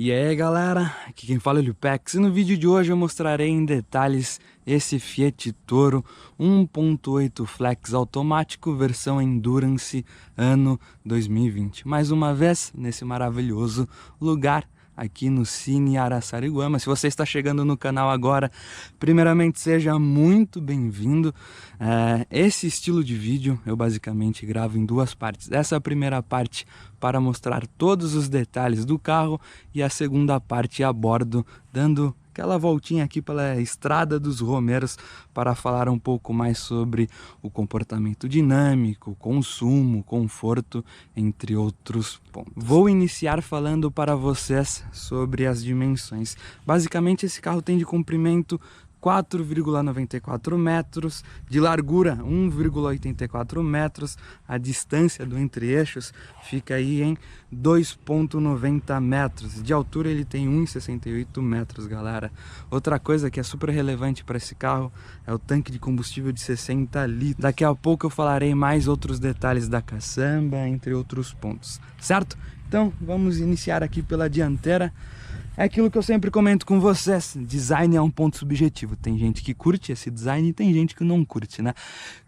E aí galera, aqui quem fala é o Lupex e no vídeo de hoje eu mostrarei em detalhes esse Fiat Toro 1.8 Flex automático versão Endurance ano 2020. Mais uma vez nesse maravilhoso lugar aqui no Cine Araçariguama. Se você está chegando no canal agora, primeiramente seja muito bem-vindo. Esse estilo de vídeo eu basicamente gravo em duas partes. Essa é a primeira parte para mostrar todos os detalhes do carro e a segunda parte a bordo, dando aquela voltinha aqui pela Estrada dos Romeiros para falar um pouco mais sobre o comportamento dinâmico, consumo, conforto, entre outros pontos. Vou iniciar falando para vocês sobre as dimensões. Basicamente esse carro tem de comprimento 4,94 metros, de largura 1,84 metros, a distância do entre-eixos fica aí em 2,90 metros, de altura ele tem 1,68 metros, galera. Outra coisa que é super relevante para esse carro é o tanque de combustível de 60 litros. Daqui a pouco eu falarei mais outros detalhes da caçamba, entre outros pontos, certo? Então vamos iniciar aqui pela dianteira. É aquilo que eu sempre comento com vocês, design é um ponto subjetivo. Tem gente que curte esse design e tem gente que não curte, né?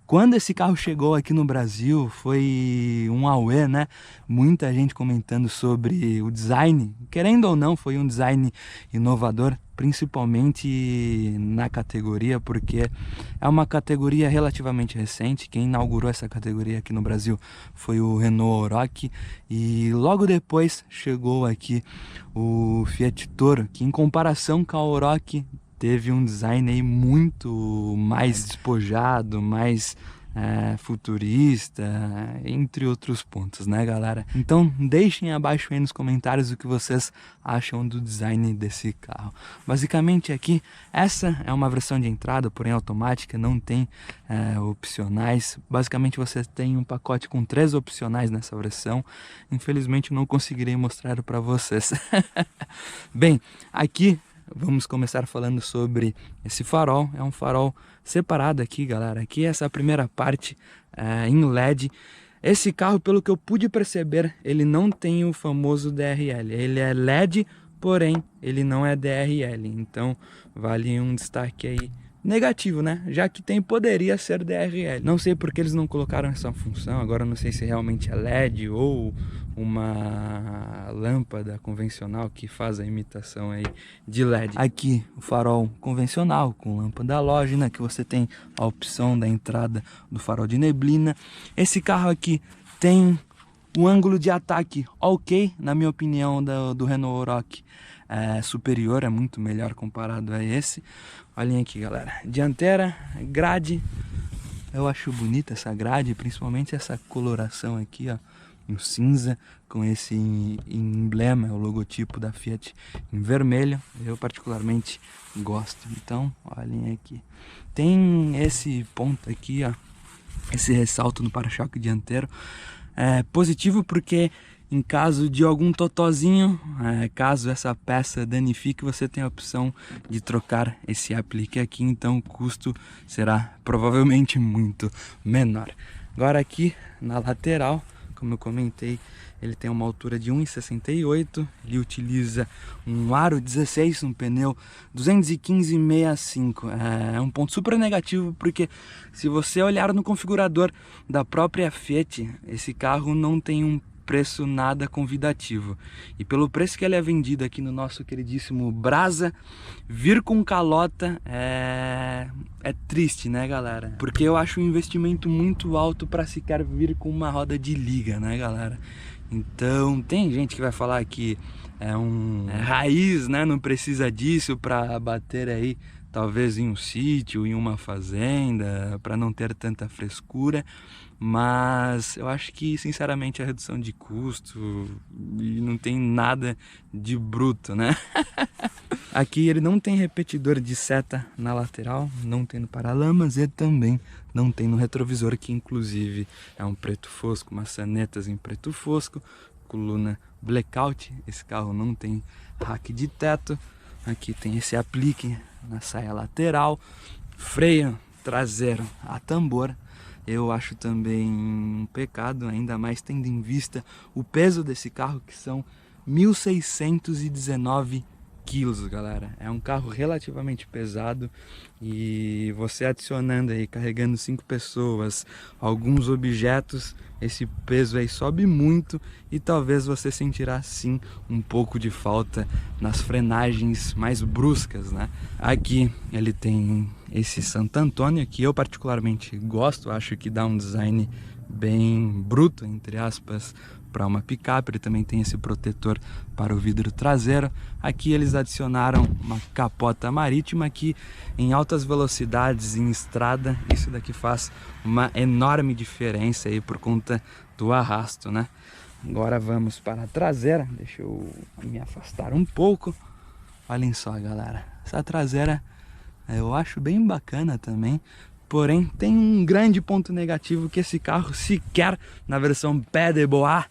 Quando esse carro chegou aqui no Brasil, foi um auê, né? Muita gente comentando sobre o design. Querendo ou não, foi um design inovador, principalmente na categoria, porque é uma categoria relativamente recente. Quem inaugurou essa categoria aqui no Brasil foi o Renault Oroch, e logo depois chegou aqui o Fiat Toro, que em comparação com a Oroch teve um design aí muito mais despojado, mais futurista, entre outros pontos, né, galera? Então deixem abaixo aí nos comentários o que vocês acham do design desse carro. Basicamente aqui, essa é uma versão de entrada, porém automática, não tem opcionais. Basicamente você tem um pacote com 3 opcionais nessa versão. Infelizmente não conseguirei mostrar para vocês. Bem, aqui vamos começar falando sobre esse farol. É um farol separado aqui, galera. Aqui essa primeira parte em LED. Esse carro, pelo que eu pude perceber, ele não tem o famoso DRL. Ele é LED, porém ele não é DRL. Então vale um destaque aí negativo, né? Já que poderia ser DRL. Não sei porque eles não colocaram essa função. Agora não sei se realmente é LED ou uma lâmpada convencional que faz a imitação aí de LED. Aqui o farol convencional com lâmpada halógena, que você tem a opção da entrada do farol de neblina. Esse carro aqui tem o ângulo de ataque ok, na minha opinião, do Renault Oroch superior, é muito melhor comparado a esse. Olhem aqui, galera, dianteira, grade, eu acho bonita essa grade, principalmente essa coloração aqui, ó, no cinza, com esse emblema, o logotipo da Fiat em vermelho, eu particularmente gosto. Então, olhem aqui, tem esse ponto aqui, ó, esse ressalto no para-choque dianteiro, positivo porque em caso de algum totozinho, caso essa peça danifique, você tem a opção de trocar esse aplique aqui, então o custo será provavelmente muito menor. Agora aqui na lateral, como eu comentei, ele tem uma altura de 1,68, ele utiliza um aro 16, um pneu 215/65. É um ponto super negativo, porque se você olhar no configurador da própria Fiat, esse carro não tem um preço nada convidativo, e pelo preço que ele é vendido aqui no nosso queridíssimo Brasa, vir com calota é triste, né, galera? Porque eu acho um investimento muito alto para sequer vir com uma roda de liga, né, galera? Então tem gente que vai falar que é raiz, né? Não precisa disso para bater aí talvez em um sítio, em uma fazenda, para não ter tanta frescura. Mas eu acho que, sinceramente, a redução de custo e não tem nada de bruto, né? Aqui ele não tem repetidor de seta na lateral, não tem no paralamas e também não tem no retrovisor, que inclusive é um preto fosco, maçanetas em preto fosco, coluna blackout. Esse carro não tem rack de teto. Aqui tem esse aplique na saia lateral, freio traseiro a tambor. Eu acho também um pecado, ainda mais tendo em vista o peso desse carro, que são 1.619 quilos, galera. É um carro relativamente pesado e você adicionando aí, carregando 5 pessoas, alguns objetos, esse peso aí sobe muito e talvez você sentirá sim um pouco de falta nas frenagens mais bruscas, né? Aqui ele tem esse Santo Antônio que eu particularmente gosto, acho que dá um design bem bruto, entre aspas, para uma picape. Ele também tem esse protetor para o vidro traseiro. Aqui eles adicionaram uma capota marítima que em altas velocidades em estrada, isso daqui faz uma enorme diferença aí por conta do arrasto, né? Agora vamos para a traseira, deixa eu me afastar um pouco. Olhem só, galera, essa traseira eu acho bem bacana também. Porém, tem um grande ponto negativo que esse carro sequer, na versão Pé de Bois,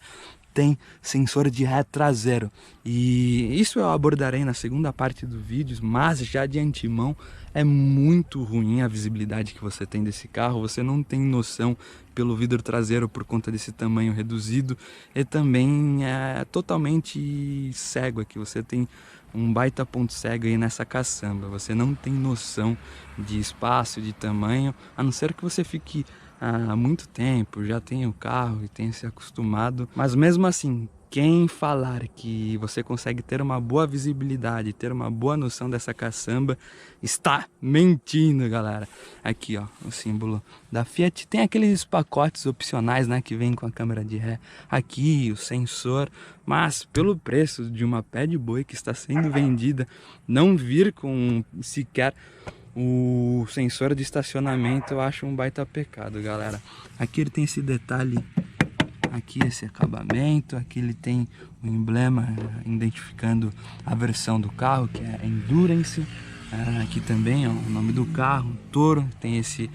tem sensor de ré traseiro. E isso eu abordarei na segunda parte do vídeo, mas já de antemão é muito ruim a visibilidade que você tem desse carro. Você não tem noção pelo vidro traseiro por conta desse tamanho reduzido. E também é totalmente cego aqui, você tem um baita ponto cego aí nessa caçamba. Você não tem noção de espaço, de tamanho, a não ser que você fique há muito tempo, já tenha o carro e tenha se acostumado. Mas mesmo assim, quem falar que você consegue ter uma boa visibilidade, ter uma boa noção dessa caçamba, está mentindo, galera. Aqui, ó, o símbolo da Fiat. Tem aqueles pacotes opcionais, né, que vem com a câmera de ré. Aqui, o sensor. Mas pelo preço de uma Pé de Boi que está sendo vendida, não vir com sequer o sensor de estacionamento, eu acho um baita pecado, galera. Aqui ele tem esse detalhe, aqui esse acabamento, aqui ele tem o emblema identificando a versão do carro, que é Endurance. Aqui também, ó, o nome do carro, Toro, tem esse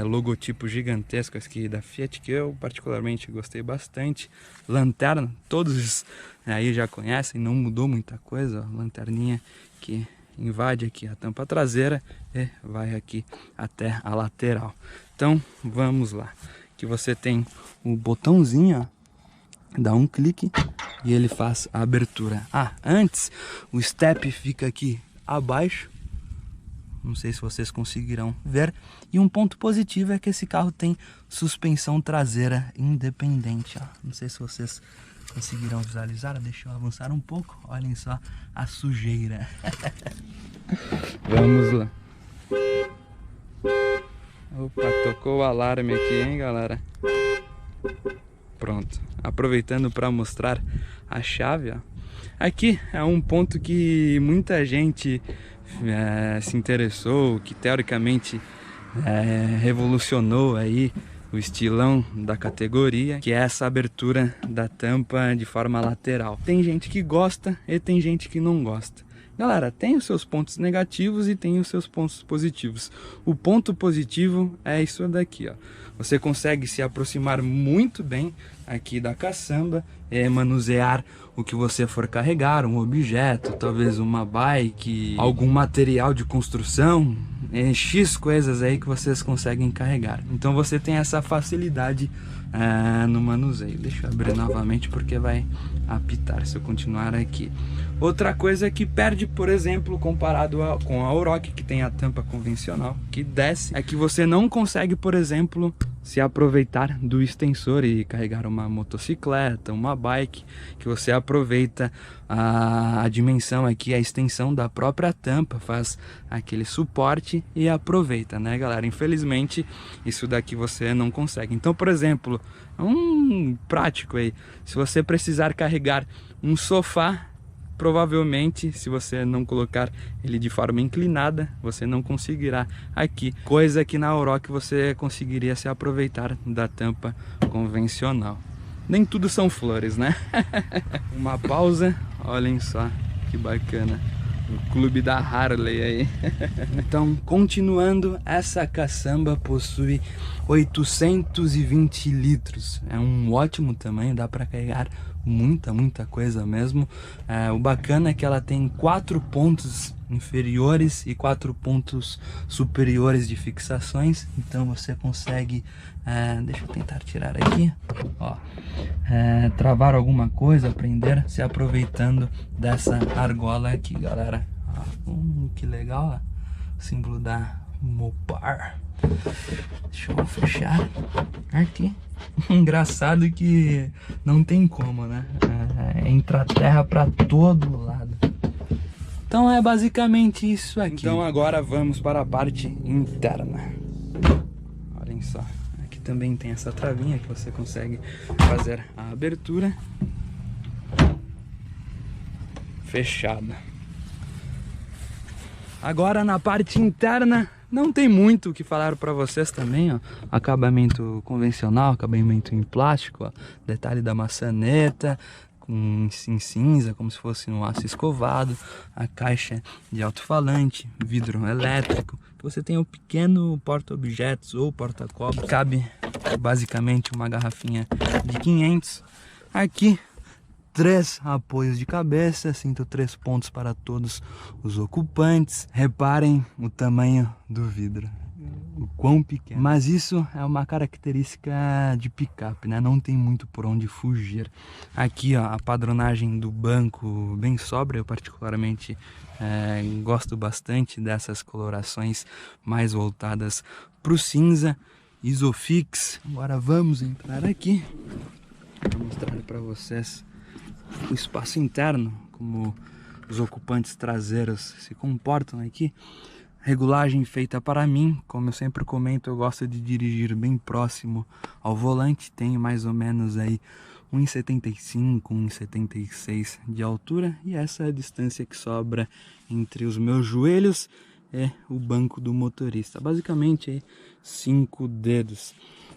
logotipo gigantesco aqui da Fiat, que eu particularmente gostei bastante. Lanterna, todos aí já conhecem, não mudou muita coisa, ó, lanterninha que invade aqui a tampa traseira e vai aqui até a lateral. Então vamos lá, que você tem o botãozinho, ó, dá um clique e ele faz a abertura. Antes o step fica aqui abaixo, não sei se vocês conseguirão ver, e um ponto positivo é que esse carro tem suspensão traseira independente, ó. Não sei se vocês conseguirão visualizar, deixa eu avançar um pouco, olhem só a sujeira. Vamos lá. Opa, tocou o alarme aqui, hein, galera? Pronto, aproveitando para mostrar a chave, ó. Aqui é um ponto que muita gente se interessou, que teoricamente revolucionou aí o estilão da categoria, que é essa abertura da tampa de forma lateral. Tem gente que gosta e tem gente que não gosta. Galera, tem os seus pontos negativos e tem os seus pontos positivos. O ponto positivo é isso daqui, ó. Você consegue se aproximar muito bem aqui da caçamba, manusear o que você for carregar, um objeto, talvez uma bike, algum material de construção, X coisas aí que vocês conseguem carregar. Então você tem essa facilidade no manuseio. Deixa eu abrir novamente porque vai apitar se eu continuar aqui. Outra coisa que perde, por exemplo, comparado com a Aurok, que tem a tampa convencional, que desce, é que você não consegue, por exemplo, se aproveitar do extensor e carregar uma motocicleta, uma bike, que você aproveita a dimensão aqui, a extensão da própria tampa, faz aquele suporte e aproveita, né, galera? Infelizmente, isso daqui você não consegue. Então, por exemplo, um prático aí, se você precisar carregar um sofá, provavelmente, se você não colocar ele de forma inclinada, você não conseguirá aqui. Coisa que na Aurok você conseguiria se aproveitar da tampa convencional. Nem tudo são flores, né? Uma pausa, olhem só que bacana. O clube da Harley aí. Então, continuando, essa caçamba possui 820 litros. É um ótimo tamanho, dá para carregar muita coisa mesmo. O bacana é que ela tem 4 pontos inferiores e 4 pontos superiores de fixações, então você consegue, deixa eu tentar tirar aqui, ó, travar alguma coisa, prender, se aproveitando dessa argola aqui, galera. Que legal, ó. Símbolo da Mopar. Deixa eu fechar aqui. Engraçado que não tem como, né? Entra terra pra todo lado. Então é basicamente isso aqui. Então agora vamos para a parte interna. Olhem só. Aqui também tem essa travinha que você consegue fazer a abertura. Fechada. Agora na parte interna não tem muito o que falar para vocês também, ó. Acabamento convencional, acabamento em plástico, ó. Detalhe da maçaneta em cinza, como se fosse um aço escovado. A caixa de alto-falante, vidro elétrico. Você tem um pequeno porta-objetos ou porta-copos. Cabe basicamente uma garrafinha de 500. Aqui 3 apoios de cabeça, cinto 3 pontos para todos os ocupantes. Reparem o tamanho do vidro, o quão pequeno. Mas isso é uma característica de picape, né? Não tem muito por onde fugir. Aqui, ó, a padronagem do banco bem sóbria. Eu particularmente gosto bastante dessas colorações mais voltadas para o cinza. Isofix. Agora vamos entrar aqui para mostrar para vocês o espaço interno, como os ocupantes traseiros se comportam aqui. Regulagem feita para mim, como eu sempre comento, eu gosto de dirigir bem próximo ao volante. Tenho mais ou menos aí 1,75, 1,76 de altura, e essa é a distância que sobra entre os meus joelhos e o banco do motorista, basicamente aí 5 dedos.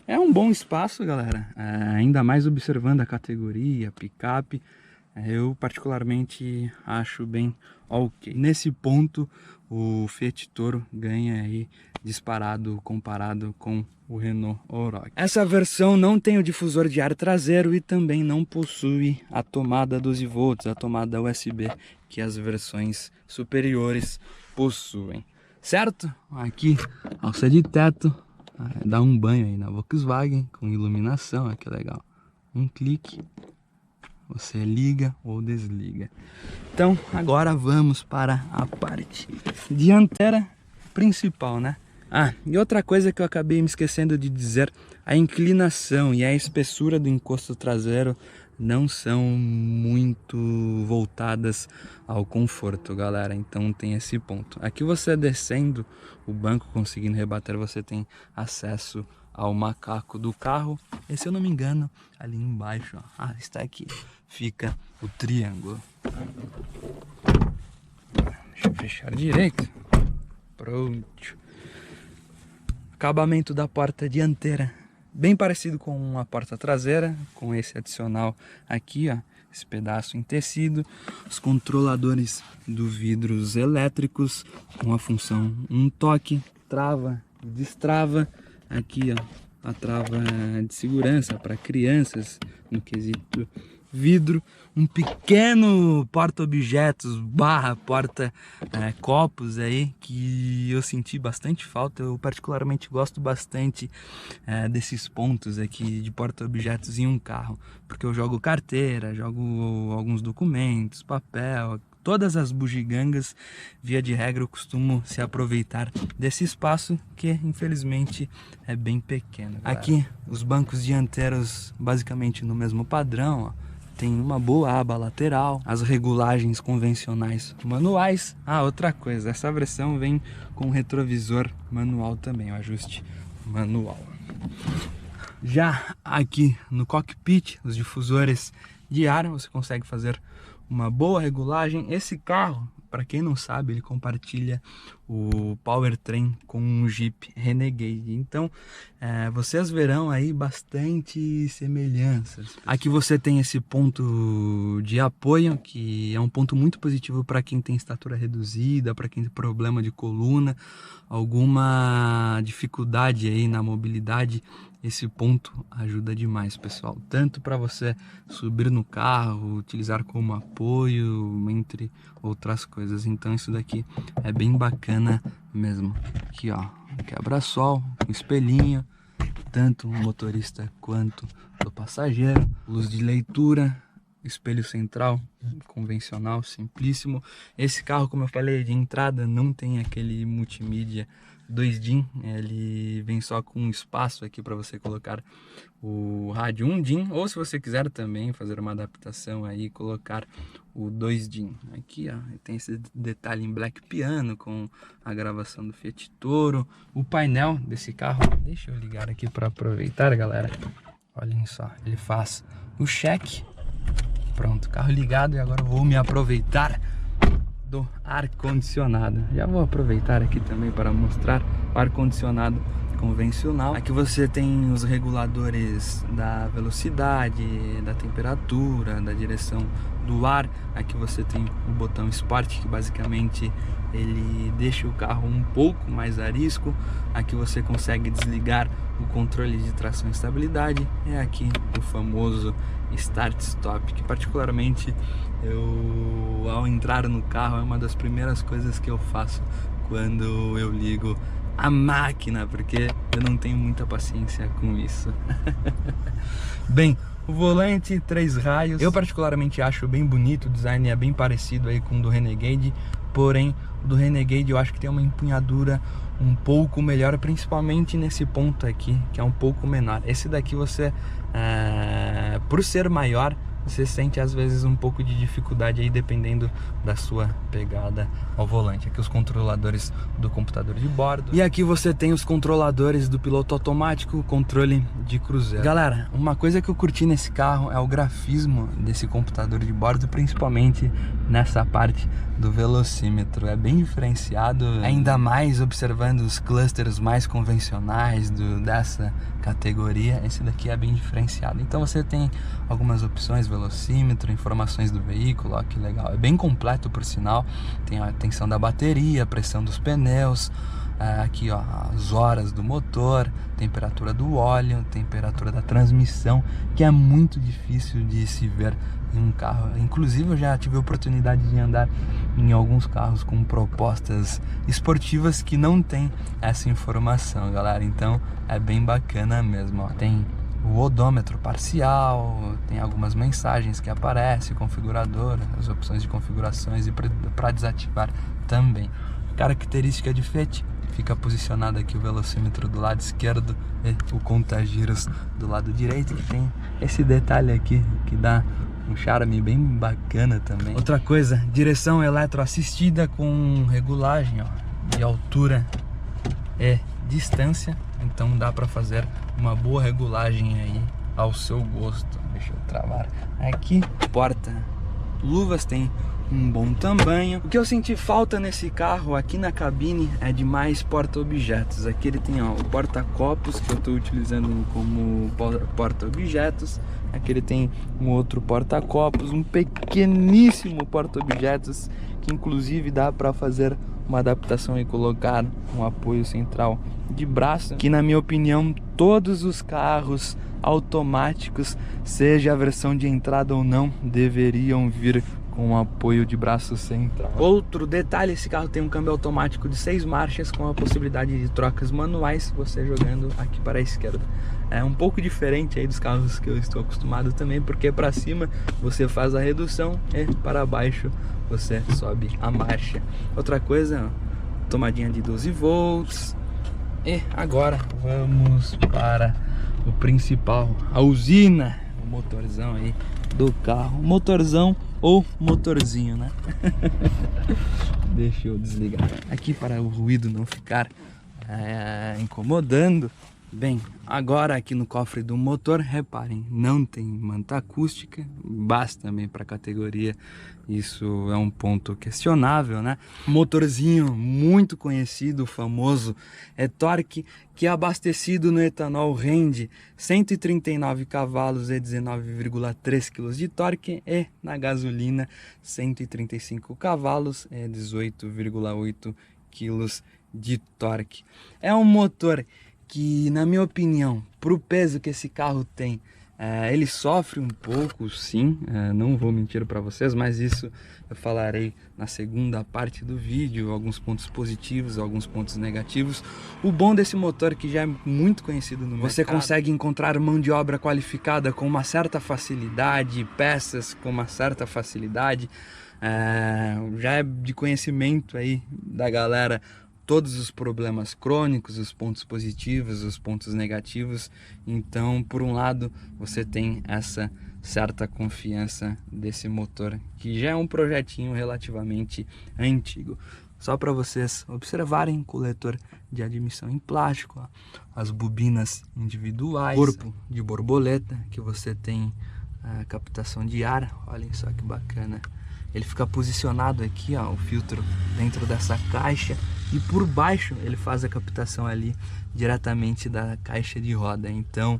É um bom espaço, galera, ainda mais observando a categoria, picape. Eu particularmente acho bem ok. Nesse ponto o Fiat Toro ganha aí disparado comparado com o Renault Oroch. Essa versão não tem o difusor de ar traseiro e também não possui a tomada 12 volts, a tomada USB que as versões superiores possuem. Certo? Aqui, alça de teto, dá um banho aí na Volkswagen com iluminação, olha que legal. Um clique, você liga ou desliga. Então agora vamos para a parte dianteira principal, né? E outra coisa que eu acabei me esquecendo de dizer, a inclinação e a espessura do encosto traseiro não são muito voltadas ao conforto, galera. Então tem esse ponto. Aqui você descendo o banco, conseguindo rebater, você tem acesso ao macaco do carro. E se eu não me engano, ali embaixo, ó, está aqui, fica o triângulo. Deixa eu fechar direito. Pronto. Acabamento da porta dianteira, bem parecido com a porta traseira, com esse adicional aqui, ó, esse pedaço em tecido. Os controladores do vidros elétricos, com a função um toque, trava e destrava. Aqui, ó, a trava de segurança para crianças no quesito vidro. Um pequeno porta-objetos barra porta-copos aí, que eu senti bastante falta. Eu particularmente gosto bastante desses pontos aqui de porta-objetos em um carro, porque eu jogo carteira, jogo alguns documentos, papel, todas as bugigangas. Via de regra eu costumo se aproveitar desse espaço, que infelizmente é bem pequeno. Aqui os bancos dianteiros basicamente no mesmo padrão, ó. Tem uma boa aba lateral, as regulagens convencionais manuais. Outra coisa, essa versão vem com retrovisor manual também, o ajuste manual. Já aqui no cockpit, os difusores de ar, você consegue fazer uma boa regulagem. Esse carro, para quem não sabe, ele compartilha o powertrain com um Jeep Renegade. Então, vocês verão aí bastante semelhanças. Aqui você tem esse ponto de apoio, que é um ponto muito positivo para quem tem estatura reduzida, para quem tem problema de coluna, alguma dificuldade aí na mobilidade. esse ponto ajuda demais, pessoal. Tanto para você subir no carro, utilizar como apoio, entre outras coisas. Então isso daqui é bem bacana mesmo. Aqui ó, quebra-sol, um espelhinho, tanto o motorista quanto do passageiro. Luz de leitura, espelho central, convencional, simplíssimo. Esse carro, como eu falei, de entrada não tem aquele multimídia 2 DIN, ele vem só com um espaço aqui para você colocar o rádio 1 DIN, ou se você quiser também fazer uma adaptação aí, colocar o 2 DIN. Aqui ó, tem esse detalhe em black piano com a gravação do Fiat Toro. O painel desse carro, deixa eu ligar aqui para aproveitar, galera. Olhem só, ele faz o check. Pronto, carro ligado, e agora eu vou me aproveitar do ar-condicionado. Já vou aproveitar aqui também para mostrar o ar-condicionado convencional. Aqui você tem os reguladores da velocidade, da temperatura, da direção do ar. Aqui você tem o botão Sport, que basicamente ele deixa o carro um pouco mais arisco. Aqui você consegue desligar o controle de tração e estabilidade. É aqui o famoso Start Stop, que particularmente eu, ao entrar no carro, é uma das primeiras coisas que eu faço quando eu ligo a máquina, porque eu não tenho muita paciência com isso. Bem, o volante 3 raios, eu particularmente acho bem bonito, o design é bem parecido aí com o do Renegade, porém o do Renegade eu acho que tem uma empunhadura um pouco melhor, principalmente nesse ponto aqui, que é um pouco menor. Esse daqui você, por ser maior, você sente às vezes um pouco de dificuldade aí, dependendo da sua pegada ao volante. Aqui os controladores do computador de bordo, e aqui você tem os controladores do piloto automático, controle de cruzeiro. Galera, uma coisa que eu curti nesse carro é o grafismo desse computador de bordo, principalmente nessa parte do velocímetro. É bem diferenciado, ainda mais observando os clusters mais convencionais dessa categoria. Esse daqui é bem diferenciado. Então você tem algumas opções: velocímetro, informações do veículo, ó, que legal. É bem completo, por sinal. Tem a tensão da bateria, pressão dos pneus, aqui ó, as horas do motor, temperatura do óleo, temperatura da transmissão, que é muito difícil de se ver em um carro. Inclusive eu já tive a oportunidade de andar em alguns carros com propostas esportivas que não tem essa informação, galera. Então é bem bacana mesmo, ó. Tem o odômetro parcial, tem algumas mensagens que aparecem, configurador, as opções de configurações, e para desativar também. Característica de Fiat: fica posicionado aqui o velocímetro do lado esquerdo e o conta-giros do lado direito, que tem esse detalhe aqui que dá um charme bem bacana também. Outra coisa, direção eletroassistida com regulagem, ó, de altura e distância, então dá para fazer uma boa regulagem aí ao seu gosto. Deixa eu travar aqui. Porta luvas tem um bom tamanho. O que eu senti falta nesse carro aqui na cabine é de mais porta-objetos. Aqui ele tem, ó, o porta-copos, que eu estou utilizando como porta-objetos. Aqui ele tem um outro porta-copos, um pequeníssimo porta-objetos, que inclusive dá para fazer uma adaptação e colocar um apoio central de braço, que na minha opinião todos os carros automáticos, seja a versão de entrada ou não, deveriam vir com um apoio de braço central. Outro detalhe, esse carro tem um câmbio automático de 6 marchas com a possibilidade de trocas manuais, você jogando aqui para a esquerda. É um pouco diferente aí dos carros que eu estou acostumado também, porque para cima você faz a redução e para baixo você sobe a marcha. Outra coisa, tomadinha de 12 volts. E agora vamos para o principal, a usina, o motorzão aí do carro. Motorzão ou motorzinho, né? Deixa eu desligar aqui para o ruído não ficar incomodando. Bem, agora aqui no cofre do motor, reparem, não tem manta acústica, basta também para a categoria, isso é um ponto questionável, né? Motorzinho muito conhecido, famoso, é Torque, que abastecido no etanol rende 139 cavalos e 19,3 kg de torque, e na gasolina 135 cavalos e 18,8 kg de torque. É um motor que, na minha opinião, pro peso que esse carro tem, ele sofre um pouco, sim, não vou mentir para vocês, mas isso eu falarei na segunda parte do vídeo, alguns pontos positivos, alguns pontos negativos. O bom desse motor, que já é muito conhecido no mercado, você consegue encontrar mão de obra qualificada com uma certa facilidade, peças com uma certa facilidade, já é de conhecimento aí da galera todos os problemas crônicos, os pontos positivos, os pontos negativos. Então, por um lado, você tem essa certa confiança desse motor, que já é um projetinho relativamente antigo. Só para vocês observarem, o coletor de admissão em plástico, ó, as bobinas individuais, corpo de borboleta, que você tem a captação de ar, olhem só que bacana. Ele fica posicionado aqui, ó, o filtro dentro dessa caixa, e por baixo ele faz a captação ali diretamente da caixa de roda. Então,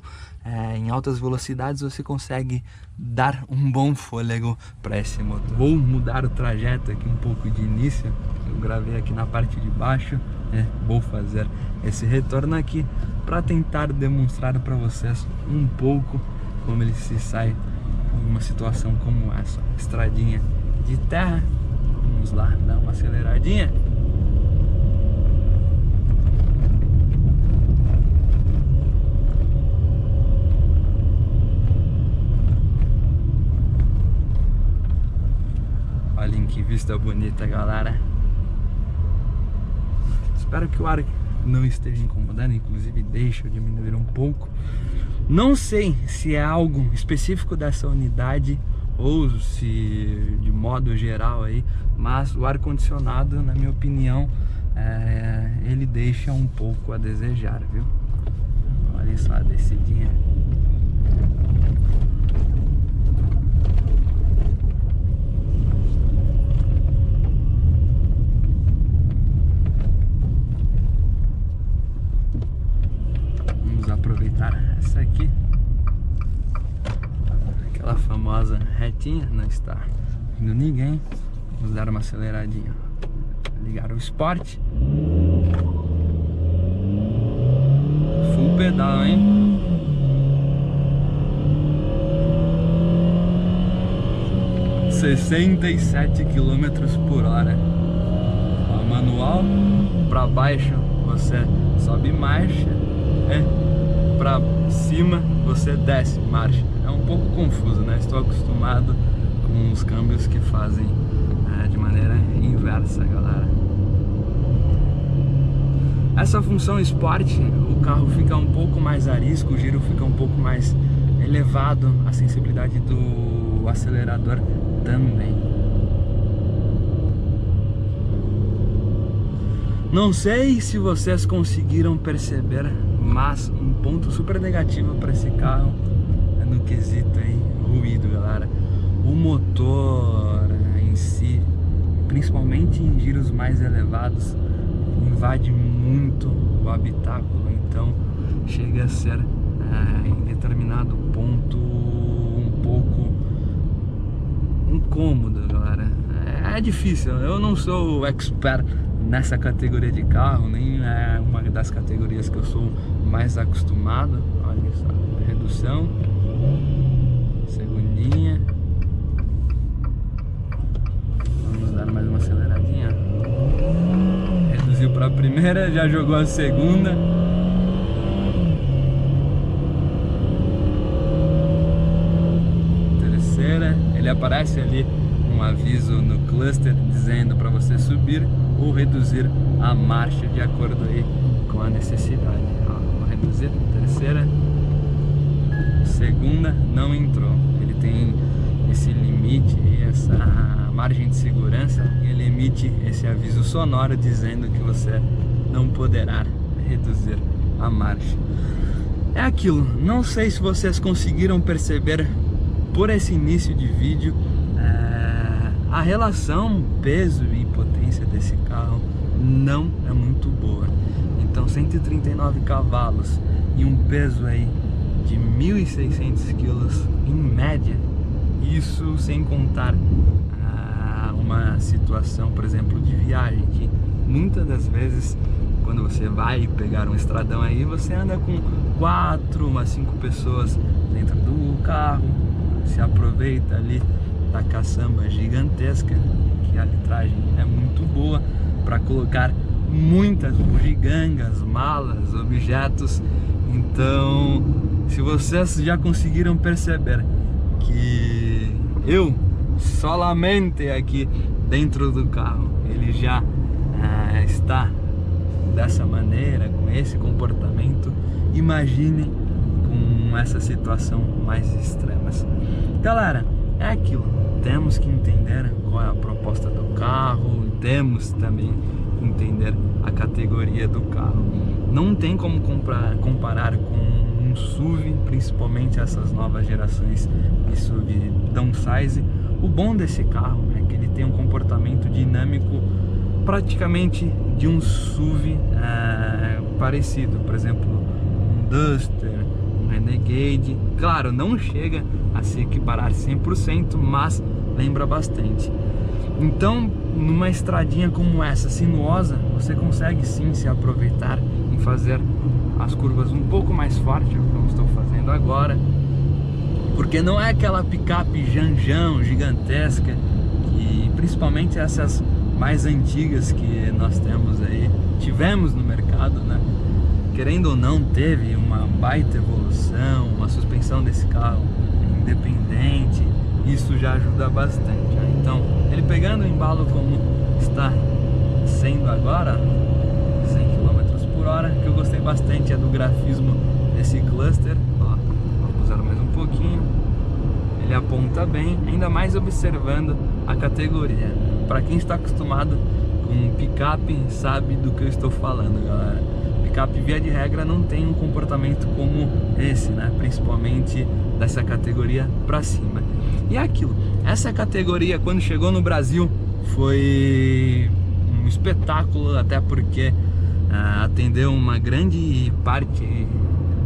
em altas velocidades você consegue dar um bom fôlego para esse motor. Vou mudar o trajeto aqui um pouco de início. Eu gravei aqui na parte de baixo, vou fazer esse retorno aqui para tentar demonstrar para vocês um pouco como ele se sai em uma situação como essa, estradinha de terra. Vamos lá, dar uma aceleradinha. Olhem que vista bonita, galera. Espero que o ar não esteja incomodando, inclusive deixa eu diminuir um pouco. Não sei se é algo específico dessa unidade ou se de modo geral aí, mas o ar-condicionado, na minha opinião, ele deixa um pouco a desejar, viu? Olha só a descidinha. Vamos aproveitar essa aqui. Aquela famosa retinha, não está vindo ninguém. Vamos dar uma aceleradinha. Ligar o Sport. Full pedal, hein? – 67 km por hora. Ó, manual. Para baixo você sobe marcha, para cima você desce marcha. É um pouco confuso, né? Estou acostumado com os câmbios que fazem de maneira inversa, galera. Essa função Sport, o carro fica um pouco mais arisco, o giro fica um pouco mais elevado, a sensibilidade do acelerador também. Não sei se vocês conseguiram perceber, mas um ponto super negativo para esse carro é no quesito aí, ruído, galera. O motor em si, principalmente em giros mais elevados, invade muito o habitáculo, então chega a ser em determinado ponto um pouco incômodo, galera. É difícil, eu não sou expert nessa categoria de carro, nem é uma das categorias que eu sou mais acostumado. Olha só, redução, segundinha. Vamos dar mais uma aceleradinha. Reduziu para a primeira, já jogou a segunda. Terceira, ele aparece ali um aviso no cluster dizendo para você subir ou reduzir a marcha de acordo aí com a necessidade. Ó, vou reduzir, terceira, segunda, não entrou. Ele tem esse limite, essa margem de segurança, e ele emite esse aviso sonoro dizendo que você não poderá reduzir a marcha. É aquilo, não sei se vocês conseguiram perceber por esse início de vídeo, a relação peso e potência desse carro não é muito boa. Então 139 cavalos e um peso aí de 1.600 kg em média, isso sem contar uma situação, por exemplo, de viagem, que muitas das vezes quando você vai pegar um estradão aí, você anda com 4 a 5 pessoas dentro do carro, se aproveita ali da caçamba gigantesca, que a litragem é muito boa para colocar muitas bugigangas, malas, objetos. Então, se vocês já conseguiram perceber que eu solamente aqui dentro do carro ele já está dessa maneira, com esse comportamento, imagine com essa situação mais extremas. Galera, é aquilo, temos que entender qual é a proposta do carro, temos também que entender a categoria do carro. Não tem como comparar com um SUV, principalmente essas novas gerações de SUV downsize. O bom desse carro é que ele tem um comportamento dinâmico praticamente de um SUV parecido, por exemplo, um Duster, um Renegade. Claro, não chega a se equiparar 100%, mas lembra bastante. Então, numa estradinha como essa, sinuosa, você consegue sim se aproveitar em fazer as curvas um pouco mais forte, como estou fazendo agora, porque não é aquela picape janjão gigantesca, que principalmente essas mais antigas que nós tivemos no mercado, né? Querendo ou não, teve uma baita evolução, uma suspensão desse carro independente, isso já ajuda bastante, né? Então, ele pegando o embalo como está sendo agora, 100 km por hora, que eu gostei bastante é do grafismo desse cluster. Ó, vou usar mais um pouquinho. Ele aponta bem, ainda mais observando a categoria. Para quem está acostumado com picape, sabe do que eu estou falando, galera. Picape, via de regra, não tem um comportamento como esse, né? Principalmente dessa categoria para cima. E é aquilo, essa categoria, quando chegou no Brasil, foi um espetáculo, até porque atendeu uma grande parte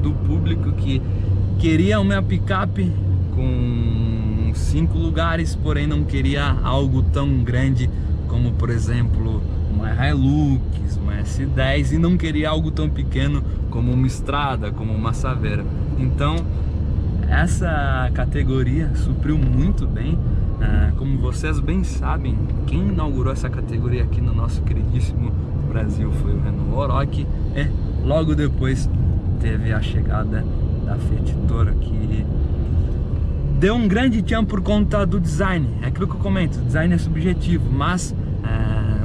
do público que queria uma picape com 5 lugares, porém não queria algo tão grande como, por exemplo, uma Hilux, uma S10, e não queria algo tão pequeno como uma Strada, como uma Saveiro. Então, essa categoria supriu muito bem. Como vocês bem sabem, quem inaugurou essa categoria aqui no nosso queridíssimo Brasil foi o Renault Oroch, e logo depois teve a chegada da Fiat Toro, que deu um grande tchan por conta do design. É aquilo que eu comento, o design é subjetivo, mas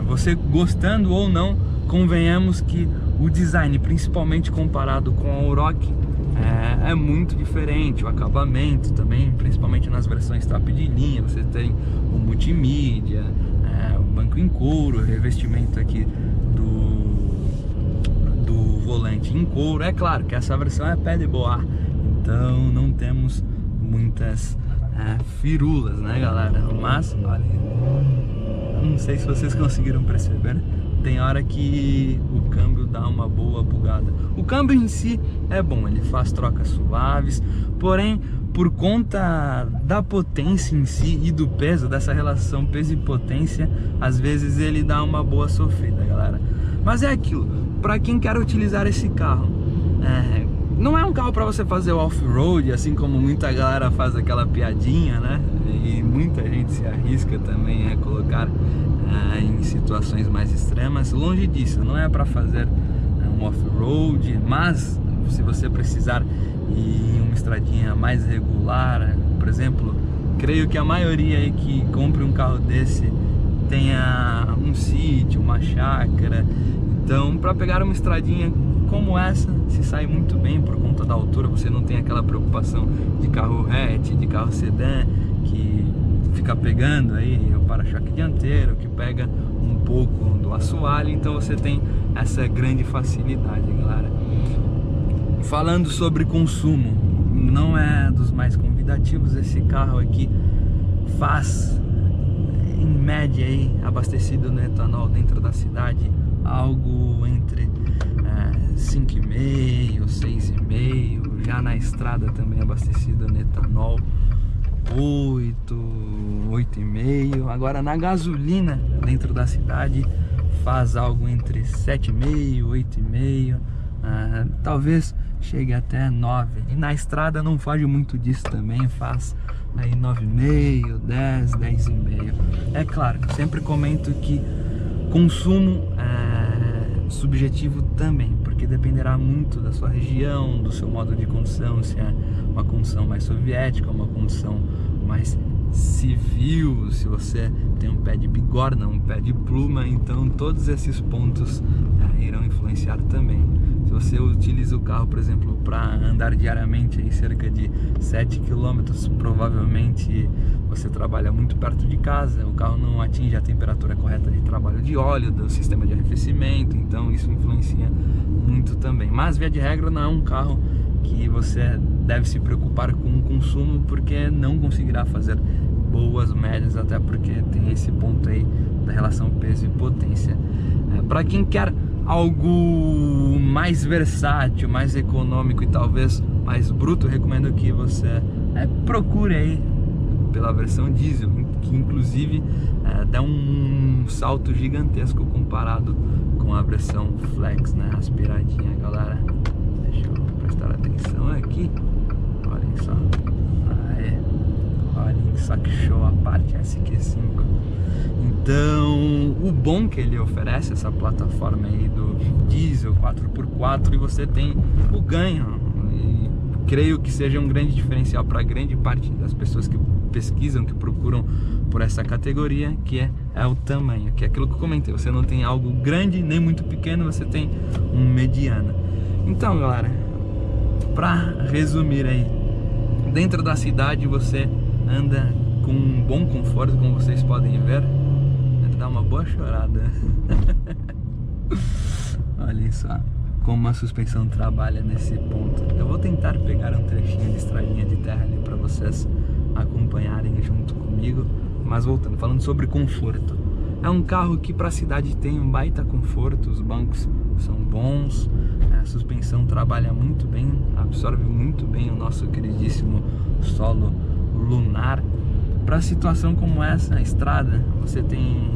você gostando ou não, convenhamos que o design, principalmente comparado com a Oroch, é muito diferente. O acabamento também, principalmente nas versões top de linha, você tem o multimídia, o banco em couro, o revestimento aqui do volante em couro. É claro que essa versão é pé de boa, então não temos muitas firulas, né, galera? Mas, olha, não sei se vocês conseguiram perceber, tem hora que o câmbio dá uma boa bugada. O câmbio em si é bom, ele faz trocas suaves, porém, por conta da potência em si e do peso, dessa relação peso e potência, às vezes ele dá uma boa sofrida, galera. Mas é aquilo, para quem quer utilizar esse carro, não é um carro para você fazer off-road, assim como muita galera faz aquela piadinha, né? E muita gente se arrisca também a colocar em situações mais extremas. Longe disso, não é para fazer um off-road, mas se você precisar ir em uma estradinha mais regular, por exemplo, creio que a maioria aí que compre um carro desse tenha um sítio, uma chácara. Então, para pegar uma estradinha como essa, se sai muito bem por conta da altura. Você não tem aquela preocupação de carro hatch, de carro sedã, que fica pegando aí o para-choque dianteiro, que pega um pouco do assoalho. Então você tem essa grande facilidade, galera. Falando sobre consumo, não é dos mais convidativos. Esse carro aqui faz, em média aí, abastecido no etanol dentro da cidade, algo entre 5,5, 6,5, já na estrada também abastecido no etanol 8,5. Agora na gasolina dentro da cidade faz algo entre 7,5, 8,5, talvez chegue até 9. E na estrada não foge muito disso também, faz aí 9,5, 10, 10,5. É claro, sempre comento que consumo é subjetivo também, porque dependerá muito da sua região, do seu modo de condução, se é uma condução mais soviética, uma condução mais civil, se você tem um pé de bigorna, um pé de pluma, então todos esses pontos irão influenciar também. Se você utiliza o carro, por exemplo, para andar diariamente aí cerca de 7 km, provavelmente você trabalha muito perto de casa, o carro não atinge a temperatura correta de trabalho de óleo, do sistema de arrefecimento, então isso influencia muito também. Mas, via de regra, não é um carro que você deve se preocupar com o consumo, porque não conseguirá fazer boas médias, até porque tem esse ponto aí da relação peso e potência. Para quem quer algo mais versátil, mais econômico e talvez mais bruto, recomendo que você procure aí pela versão diesel, que inclusive dá um salto gigantesco comparado com a versão flex, né, aspiradinha, galera. Deixa eu prestar atenção aqui, olhem só, olhem só que show a parte SQ5. Então, o bom que ele oferece, essa plataforma aí do diesel 4x4, e você tem o ganho, e creio que seja um grande diferencial para grande parte das pessoas que pesquisam, que procuram por essa categoria, que é o tamanho, que é aquilo que eu comentei, você não tem algo grande nem muito pequeno, você tem um mediano. Então, galera, para resumir aí, dentro da cidade você anda com um bom conforto, como vocês podem ver. Dá uma boa chorada. Olha só como a suspensão trabalha nesse ponto. Eu vou tentar pegar um trechinho de estradinha de terra ali para vocês acompanharem junto comigo. Mas voltando, falando sobre conforto, é um carro que para a cidade tem um baita conforto, os bancos são bons, a suspensão trabalha muito bem, absorve muito bem o nosso queridíssimo solo lunar. Para situação como essa, a estrada, você tem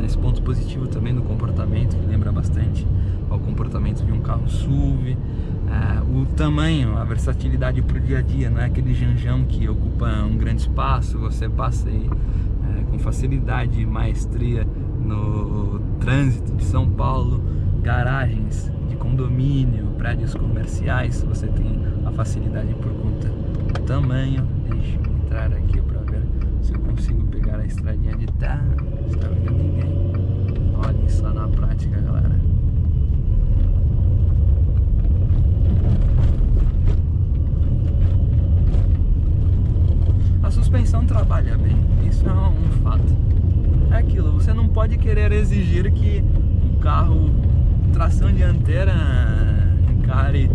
esse ponto positivo também no comportamento, que lembra bastante ao comportamento de um carro SUV. O tamanho, a versatilidade para o dia a dia, não é aquele janjão que ocupa um grande espaço, você passa aí com facilidade e maestria no trânsito de São Paulo, garagens de condomínio, prédios comerciais, você tem a facilidade por conta do tamanho. Deixa eu entrar aqui para ver se eu consigo pegar a estradinha de terra, não está vendo ninguém. Olhem só na prática, galera. A suspensão trabalha bem, isso é um fato. É aquilo, você não pode querer exigir que um carro tração dianteira encare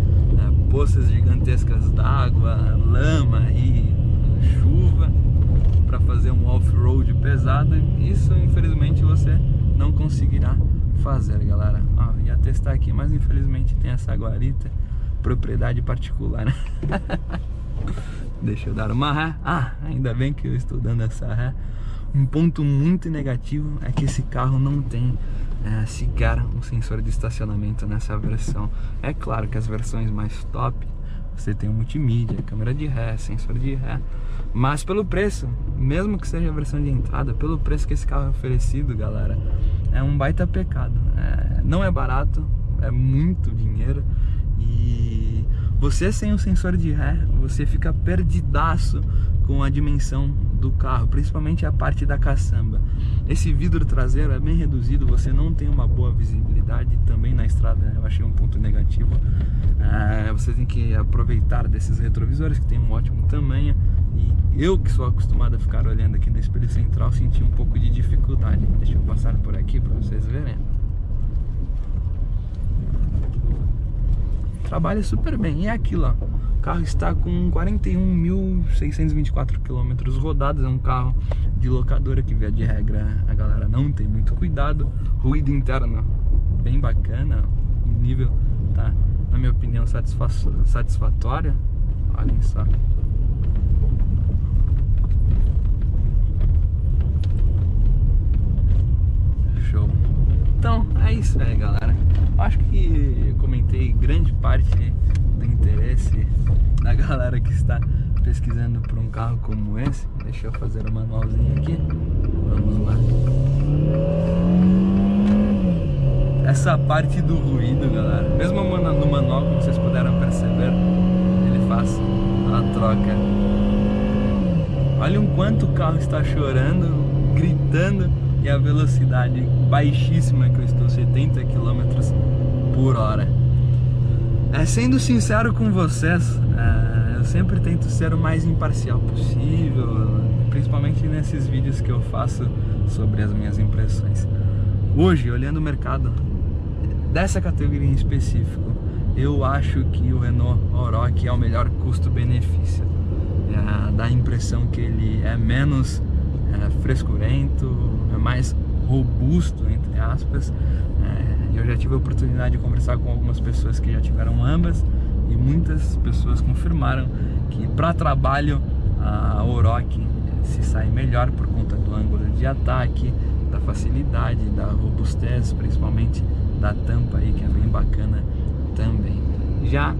poças gigantescas d'água, lama e chuva para fazer um off-road pesado. Isso infelizmente você não conseguirá fazer, galera. Ia testar aqui, mas infelizmente tem essa guarita, propriedade particular. Deixa eu dar uma ré. Ainda bem que eu estou dando essa ré. Um ponto muito negativo é que esse carro não tem sequer um sensor de estacionamento nessa versão. É claro que as versões mais top, você tem um multimídia, câmera de ré, sensor de ré, mas pelo preço, mesmo que seja a versão de entrada, pelo preço que esse carro é oferecido, galera, é um baita pecado. Não é barato, é muito dinheiro, e você sem o sensor de ré, você fica perdidaço com a dimensão do carro, principalmente a parte da caçamba. Esse vidro traseiro é bem reduzido, você não tem uma boa visibilidade também na estrada, eu achei um ponto negativo. Você tem que aproveitar desses retrovisores que tem um ótimo tamanho, e eu que sou acostumado a ficar olhando aqui no espelho central senti um pouco de dificuldade. Deixa eu passar por aqui para vocês verem. Trabalha super bem, e é aquilo, ó. O carro está com 41.624 km rodados, é um carro de locadora que, via de regra, a galera não tem muito cuidado. Ruído interno bem bacana, o nível tá, na minha opinião, satisfatório. Olhem só. Show. isso aí, galera. Acho que eu comentei grande parte do interesse da galera que está pesquisando por um carro como esse. Deixa eu fazer o manualzinho aqui. Vamos lá. Essa parte do ruído, galera, mesmo no manual, como vocês puderam perceber, ele faz a troca. Olha o quanto o carro está chorando, gritando, e a velocidade baixíssima que eu estou, 70 km por hora. Sendo sincero com vocês, eu sempre tento ser o mais imparcial possível, principalmente nesses vídeos que eu faço sobre as minhas impressões. Hoje, olhando o mercado dessa categoria em específico, eu acho que o Renault Oroch é o melhor custo-benefício. Dá a impressão que ele é menos frescurento, é mais robusto, entre aspas. Eu já tive a oportunidade de conversar com algumas pessoas que já tiveram ambas, e muitas pessoas confirmaram que para trabalho a Oroch se sai melhor por conta do ângulo de ataque, da facilidade, da robustez, principalmente da tampa aí, que é bem bacana também. Já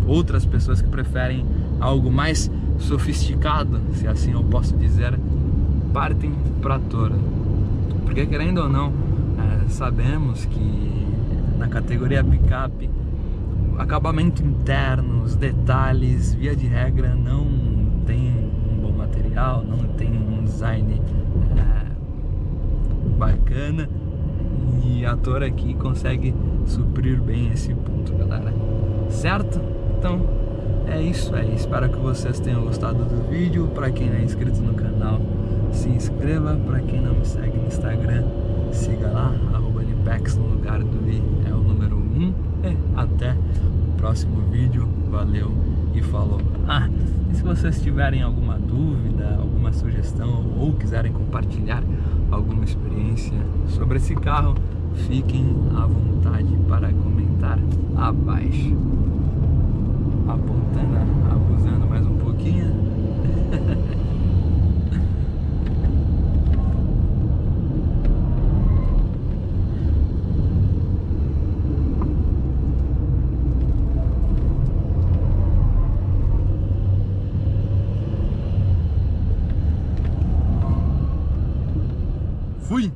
outras pessoas que preferem algo mais sofisticado, se assim eu posso dizer, partem para a Toro, porque querendo ou não, sabemos que na categoria picape, acabamento interno, os detalhes, via de regra, não tem um bom material, não tem um design bacana, e a Toro aqui consegue suprir bem esse ponto, galera, certo? Então é isso aí, espero que vocês tenham gostado do vídeo. Para quem não é inscrito no canal, se inscreva. Para quem não me segue no Instagram, siga lá, @Lipex no lugar do I é o número 1. E até o próximo vídeo, valeu e falou. E se vocês tiverem alguma dúvida, alguma sugestão, ou quiserem compartilhar alguma experiência sobre esse carro, fiquem à vontade para comentar abaixo. Apontando, abusando mais um pouquinho. Fui!